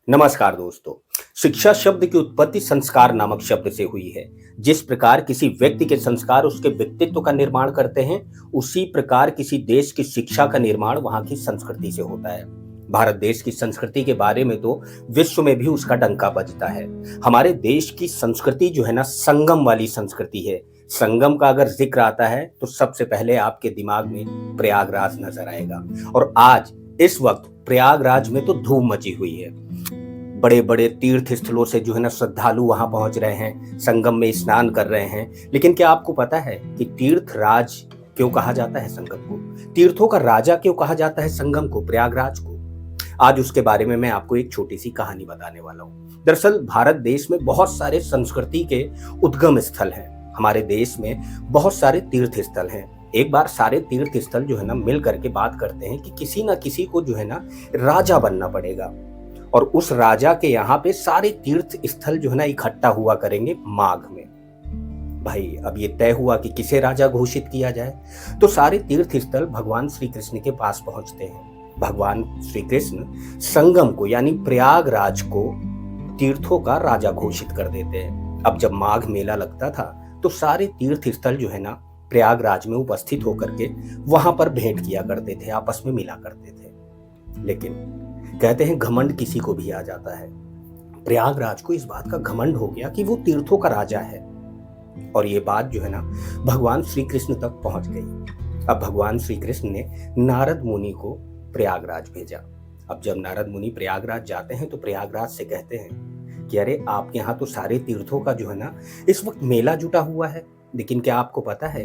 नमस्कार दोस्तों। शिक्षा शब्द की उत्पत्ति संस्कार नामक शब्द से हुई है। जिस प्रकार किसी व्यक्ति के संस्कार उसके व्यक्तित्व का निर्माण करते हैं, उसी प्रकार किसी देश की शिक्षा का निर्माण वहां की संस्कृति से होता है। भारत देश की संस्कृति के बारे में तो विश्व में भी उसका डंका बजता है। हमारे देश की संस्कृति जो है ना, संगम वाली संस्कृति है। संगम का अगर जिक्र आता है तो सबसे पहले आपके दिमाग में प्रयागराज नजर आएगा। और आज इस वक्त प्रयागराज में तो धूम मची हुई है। बड़े बड़े तीर्थ स्थलों से जो है ना श्रद्धालु वहां पहुंच रहे हैं, संगम में स्नान कर रहे हैं। लेकिन क्या आपको पता है कि तीर्थ राज क्यों कहा जाता है संगम को? तीर्थों का राजा क्यों कहा जाता है संगम को, प्रयागराज को? आज उसके बारे में मैं आपको एक छोटी सी कहानी बताने वाला हूँ। दरअसल भारत देश में बहुत सारे संस्कृति के उद्गम स्थल हैं। हमारे देश में बहुत सारे तीर्थ स्थल हैं। एक बार सारे तीर्थ स्थल जो है ना मिल करके बात करते हैं कि किसी ना किसी को जो है ना राजा बनना पड़ेगा, और उस राजा के यहाँ पे सारे तीर्थ स्थल जो है ना इकट्ठा हुआ करेंगे माघ में। भाई अब ये तय हुआ कि किसे राजा घोषित किया जाए, तो सारे तीर्थ स्थल भगवान श्री कृष्ण के पास पहुंचते हैं। भगवान श्री कृष्ण संगम को यानी प्रयागराज को तीर्थों का राजा घोषित कर देते हैं। अब जब माघ मेला लगता था तो सारे तीर्थ स्थल जो है ना प्रयागराज में उपस्थित होकर के वहां पर भेंट किया करते थे, आपस में मिला करते थे। लेकिन कहते हैं घमंड किसी को भी आ जाता है। प्रयागराज को इस बात का घमंड हो गया कि वो तीर्थों का राजा है, और ये बात जो है ना भगवान श्री कृष्ण तक पहुंच गई। अब भगवान श्री कृष्ण ने नारद मुनि को प्रयागराज भेजा। अब जब नारद मुनि प्रयागराज जाते हैं तो प्रयागराज से कहते हैं कि अरे आपके यहाँ तो सारे तीर्थों का जो है ना इस वक्त मेला जुटा हुआ है, लेकिन क्या आपको पता है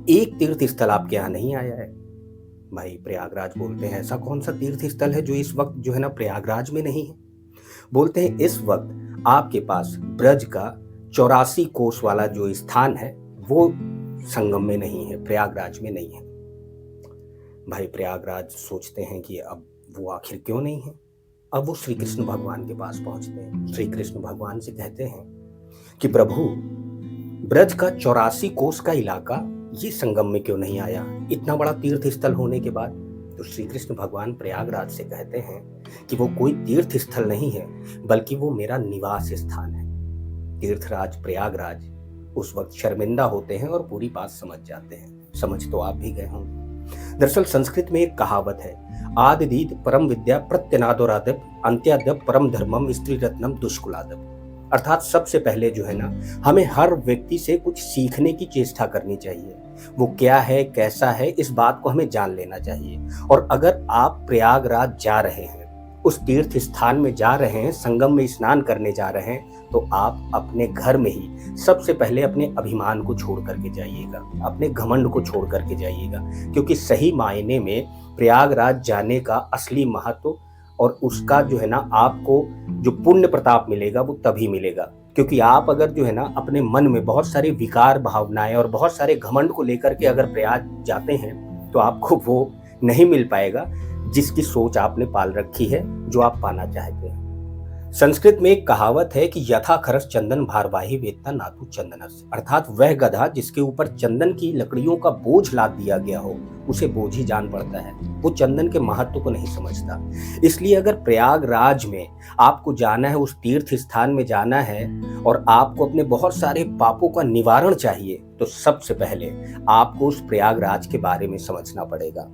एक तीर्थ स्थल आपके यहाँ नहीं आया है? भाई प्रयागराज बोलते हैं ऐसा कौन सा तीर्थ स्थल है जो इस वक्त जो है ना प्रयागराज में नहीं है? बोलते हैं इस वक्त आपके पास ब्रज का 84 कोस वाला जो स्थान है वो संगम में नहीं है, प्रयागराज में नहीं है। भाई प्रयागराज सोचते हैं कि अब वो आखिर क्यों नहीं है। अब वो श्री कृष्ण भगवान के पास पहुंचते हैं। श्री कृष्ण भगवान से कहते हैं कि प्रभु, ब्रज का 84 कोस का इलाका ये संगम में क्यों नहीं आया, इतना बड़ा तीर्थ स्थल होने के बाद? तो श्री कृष्ण भगवान प्रयागराज से कहते हैं कि वो कोई तीर्थ स्थल नहीं है, बल्कि वो मेरा निवास स्थान है। तीर्थराज प्रयागराज उस वक्त शर्मिंदा होते हैं और पूरी बात समझ जाते हैं। समझ तो आप भी गए होंगे। दरअसल संस्कृत में एक कहावत है, आदिदीत परम विद्या प्रत्यनादोरादप अंत्यादप परम धर्मम स्त्री रत्नम दुष्कुलादप। अर्थात सबसे पहले जो है ना हमें हर व्यक्ति से कुछ सीखने की चेष्टा करनी चाहिए। वो क्या है, कैसा है, इस बात को हमें जान लेना चाहिए। और अगर आप प्रयागराज जा रहे हैं, उस तीर्थ स्थान में जा रहे हैं, संगम में स्नान करने जा रहे हैं, तो आप अपने घर में ही सबसे पहले अपने अभिमान को छोड़ करके जाइएगा, अपने घमंड को छोड़ करके जाइएगा। क्योंकि सही मायने में प्रयागराज जाने का असली महत्व और उसका जो है ना आपको जो पुण्य प्रताप मिलेगा वो तभी मिलेगा। क्योंकि आप अगर जो है ना अपने मन में बहुत सारी विकार भावनाएं और बहुत सारे घमंड को लेकर के अगर प्रयाग जाते हैं तो आपको वो नहीं मिल पाएगा जिसकी सोच आपने पाल रखी है, जो आप पाना चाहते हैं। संस्कृत में एक कहावत है कि यथा खरस चंदन भारवाही वेत्ता नातु चंदनस। अर्थात वह गधा जिसके ऊपर चंदन की लकड़ियों का बोझ लाद दिया गया हो उसे बोझ ही जान पड़ता है, वो चंदन के महत्व को नहीं समझता। इसलिए अगर प्रयागराज में आपको जाना है, उस तीर्थ स्थान में जाना है और आपको अपने बहुत सारे पापों का निवारण चाहिए, तो सबसे पहले आपको उस प्रयागराज के बारे में समझना पड़ेगा,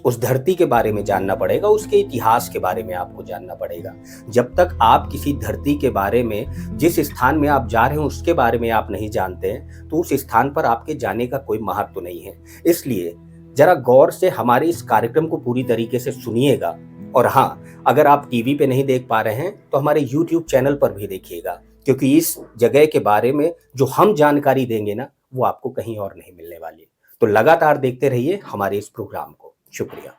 उस धरती के बारे में जानना पड़ेगा, उसके इतिहास के बारे में आपको जानना पड़ेगा। जब तक आप किसी धरती के बारे में, जिस स्थान में आप जा रहे हैं उसके बारे में आप नहीं जानते हैं, तो उस स्थान पर आपके जाने का कोई महत्व नहीं है। इसलिए जरा गौर से हमारे इस कार्यक्रम को पूरी तरीके से सुनिएगा। और हाँ, अगर आप टीवी पे नहीं देख पा रहे हैं तो हमारे YouTube चैनल पर भी देखिएगा, क्योंकि इस जगह के बारे में जो हम जानकारी देंगे ना वो आपको कहीं और नहीं मिलने वाली। तो लगातार देखते रहिए हमारे इस प्रोग्राम को। शुक्रिया।